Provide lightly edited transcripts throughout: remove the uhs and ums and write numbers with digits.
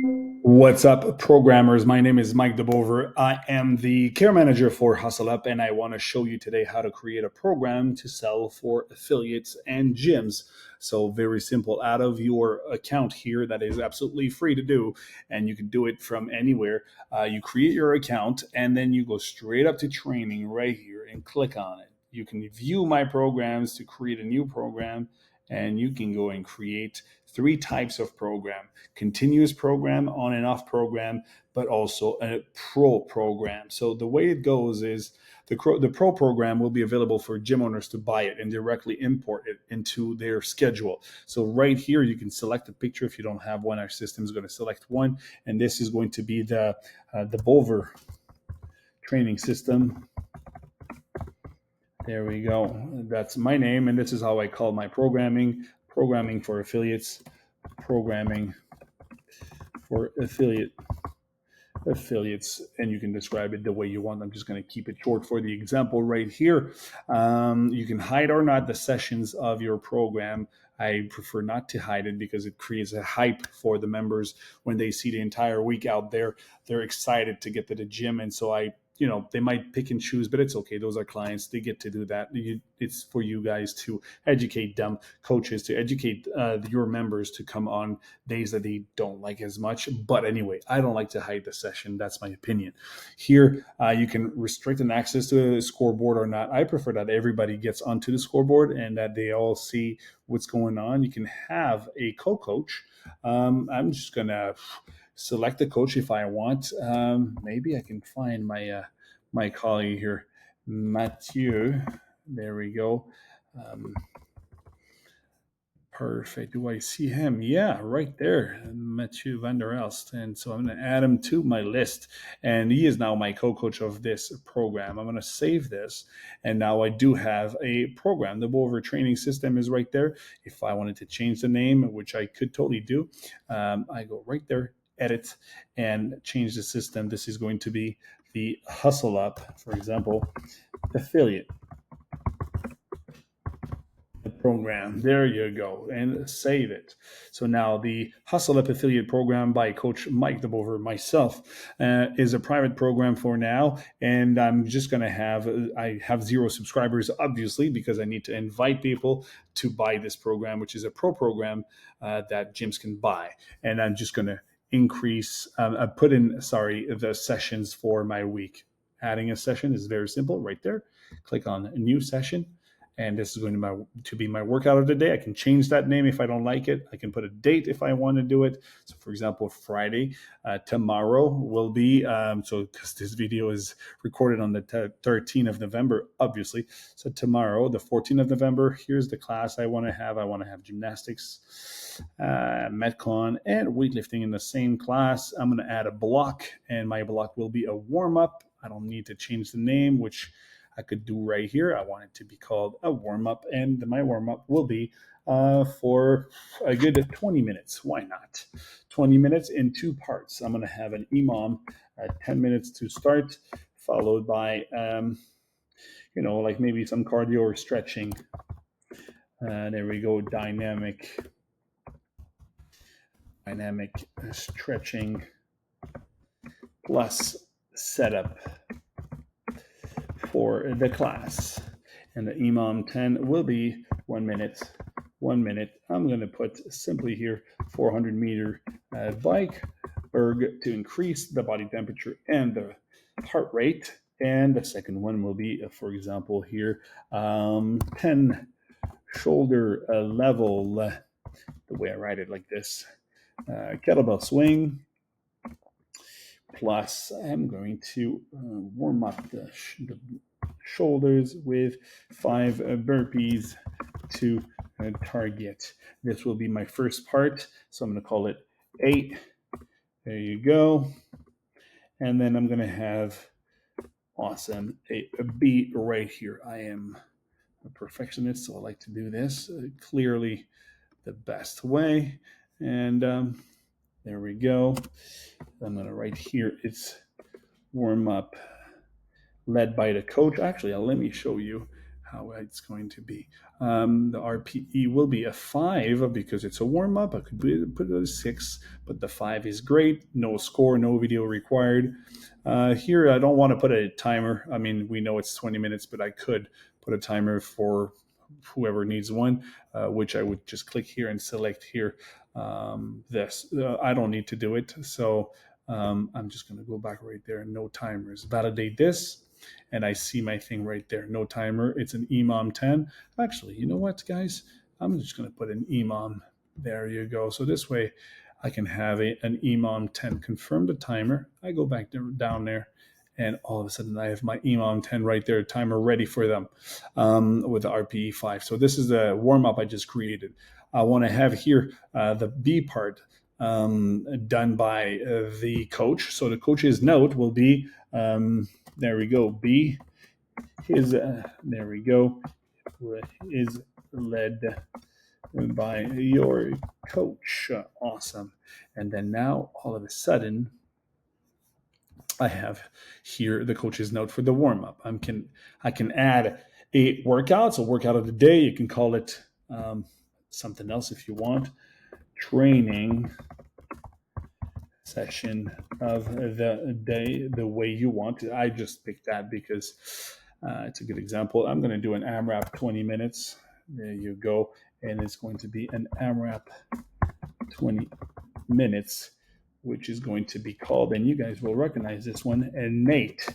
What's up, programmers? My name is Mike DeBover. I am the care manager for HustleUp, and I want to show you today how to create a program to sell for affiliates and gyms. So, very simple. Out of your account here, that is absolutely free to do, and you can do it from anywhere. You create your account, and then you go straight up to training right here and click on it. You can view my programs to create a new program, and you can go and create three types of program: continuous program, on and off program, but also a pro program. So the way it goes is the pro program will be available for gym owners to buy it and directly import it into their schedule. So right here, you can select a picture. If you don't have one, our system is going to select one. And this is going to be the Bover training system. There we go. That's my name, and this is how I call my programming for affiliates, programming for affiliates, and you can describe it the way you want. I'm just going to keep it short for the example right here. You can hide or not the sessions of your program. I prefer not to hide it because it creates a hype for the members. When they see the entire week out there, they're excited to get to the gym, and so they might pick and choose, but it's okay. Those are clients. They get to do that. It's for you guys to educate them, coaches to educate your members to come on days that they don't like as much. But anyway, I don't like to hide the session. That's my opinion. Here, you can restrict an access to the scoreboard or not. I prefer that everybody gets onto the scoreboard and that they all see what's going on. You can have a co-coach. I'm just going to select the coach if I want. Maybe I can find my colleague here, Mathieu. There we go. Perfect. Do I see him? Yeah, right there, Mathieu van der Elst. And so I'm going to add him to my list. And he is now my co-coach of this program. I'm going to save this. And now I do have a program. The Bover training system is right there. If I wanted to change the name, which I could totally do, I go right there, edit, and change the system. This is going to be the HustleUp, for example, affiliate program. There you go, and save it. So now the HustleUp affiliate program by Coach Mike DeBover, myself, is a private program for now, and I'm just going to I have 0 subscribers, obviously, because I need to invite people to buy this program, which is a pro program that gyms can buy. And I'm just going to increase, put in, the sessions for my week. Adding a session is very simple right there. Click on a new session. And this is going to be my workout of the day. I can change that name if I don't like it. I can put a date if I want to do it. So, for example, Friday, tomorrow will be, because this video is recorded on the 13th of November, obviously. So tomorrow, the 14th of November, here's the class I want to have. I want to have gymnastics, Metcon, and weightlifting in the same class. I'm going to add a block, and my block will be a warm-up. I don't need to change the name, which I could do right here. I want it to be called a warm-up, and my warm-up will be for a good 20 minutes. Why not? 20 minutes in 2 parts. I'm going to have an imam at 10 minutes to start, followed by, like maybe some cardio or stretching. There we go, dynamic stretching plus setup for the class. And the Imam 10 will be 1 minute. 1 minute. I'm going to put simply here 400-meter bike erg to increase the body temperature and the heart rate. And the second one will be, for example, here 10 shoulder level. The way I write it like this: kettlebell swing. Plus, I'm going to warm up the shoulders with 5 burpees to target. This will be my first part, so I'm going to call it 8. There you go. And then I'm going to have, awesome, a beat right here. I am a perfectionist, so I like to do this clearly the best way. And there we go. I'm going to write here, it's warm up led by the coach. Actually, let me show you how it's going to be. The RPE will be a 5 because it's a warm up. I could put it at a 6, but the 5 is great. No score, no video required. Here, I don't want to put a timer. I mean, we know it's 20 minutes, but I could put a timer for whoever needs one, which I would just click here and select here this. I don't need to do it. So I'm just going to go back right there. No timers. Validate this. And I see my thing right there. No timer. It's an EMOM 10. Actually, you know what, guys? I'm just going to put an EMOM. There you go. So this way I can have an EMOM 10. Confirm the timer. I go back down there. And all of a sudden, I have my EMOM 10 right there, timer ready for them with the RPE 5. So this is the warm-up I just created. I want to have here the B part done by the coach. So the coach's note will be, there we go, B is, there we go, is led by your coach. Awesome. And then now, all of a sudden, I have here the coach's note for the warm-up. I can add a workout, so workout of the day. You can call it something else if you want. Training session of the day, the way you want it. I just picked that because it's a good example. I'm going to do an AMRAP 20 minutes. There you go. And it's going to be an AMRAP 20 minutes, which is going to be called, and you guys will recognize this one, and Nate.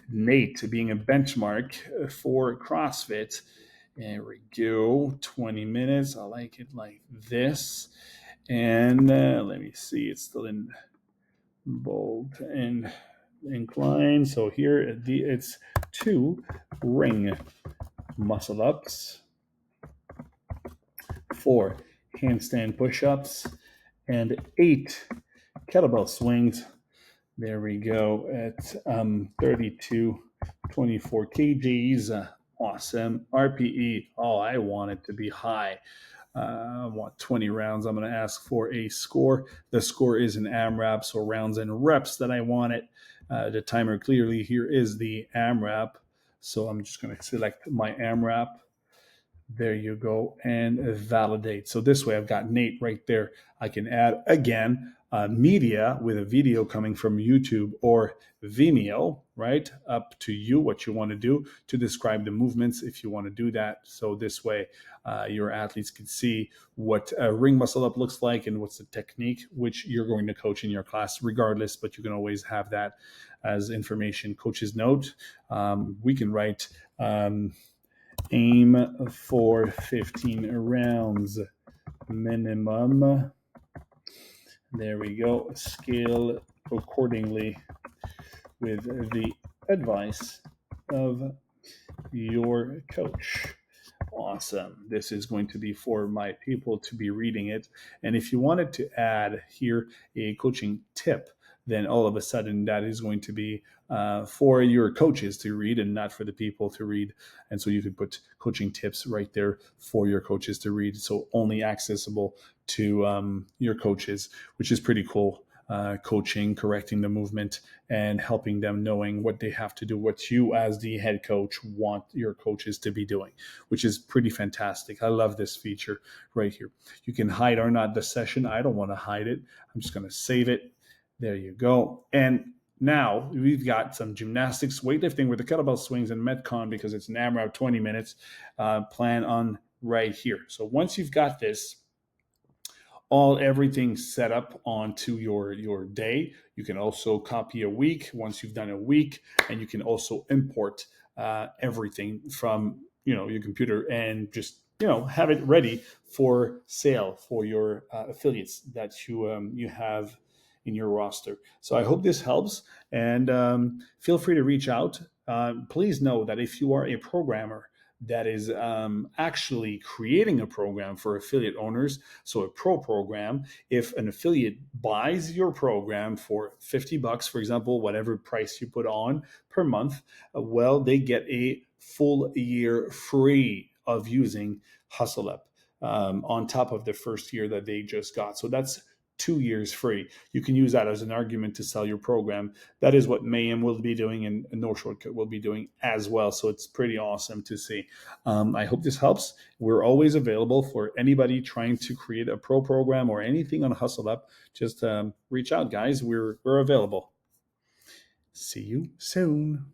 Nate being a benchmark for CrossFit. There we go. 20 minutes. I like it like this. And let me see. It's still in bold and incline. So here it's 2 ring muscle ups, 4 handstand push-ups, and 8 kettlebell swings. There we go at 32, 24 kgs. Awesome. RPE. Oh, I want it to be high. I want 20 rounds. I'm going to ask for a score. The score is an AMRAP, so rounds and reps that I want it. The timer clearly here is the AMRAP. So I'm just going to select my AMRAP. There you go, and validate. So this way I've got Nate right there. I can add, again, media with a video coming from YouTube or Vimeo, right? Up to you what you want to do to describe the movements if you want to do that. So this way your athletes can see what a ring muscle up looks like and what's the technique, which you're going to coach in your class regardless, but you can always have that as information. Coach's note, we can write aim for 15 rounds minimum. There we go. Scale accordingly with the advice of your coach. Awesome. This is going to be for my people to be reading it. And if you wanted to add here a coaching tip, then all of a sudden that is going to be for your coaches to read and not for the people to read. And so you could put coaching tips right there for your coaches to read. So only accessible to your coaches, which is pretty cool. Coaching, correcting the movement, and helping them knowing what they have to do, what you as the head coach want your coaches to be doing, which is pretty fantastic. I love this feature right here. You can hide or not the session. I don't want to hide it. I'm just going to save it. There you go. And now we've got some gymnastics, weightlifting with the kettlebell swings and Metcon because it's an AMRAP 20 minutes plan on right here. So once you've got this, everything set up onto your day. You can also copy a week once you've done a week, and you can also import everything from your computer and just have it ready for sale for your affiliates that you have in your roster. So I hope this helps, and feel free to reach out. Please know that if you are a programmer that is actually creating a program for affiliate owners, so a pro program, if an affiliate buys your program for $50, for example, whatever price you put on per month, well, they get a full year free of using HustleUp on top of the first year that they just got. So that's 2 years free. You can use that as an argument to sell your program. That is what Mayhem will be doing, and No Shortcut will be doing as well. So it's pretty awesome to see. I hope this helps. We're always available for anybody trying to create a pro program or anything on HustleUp. Just reach out, guys. We're available. See you soon.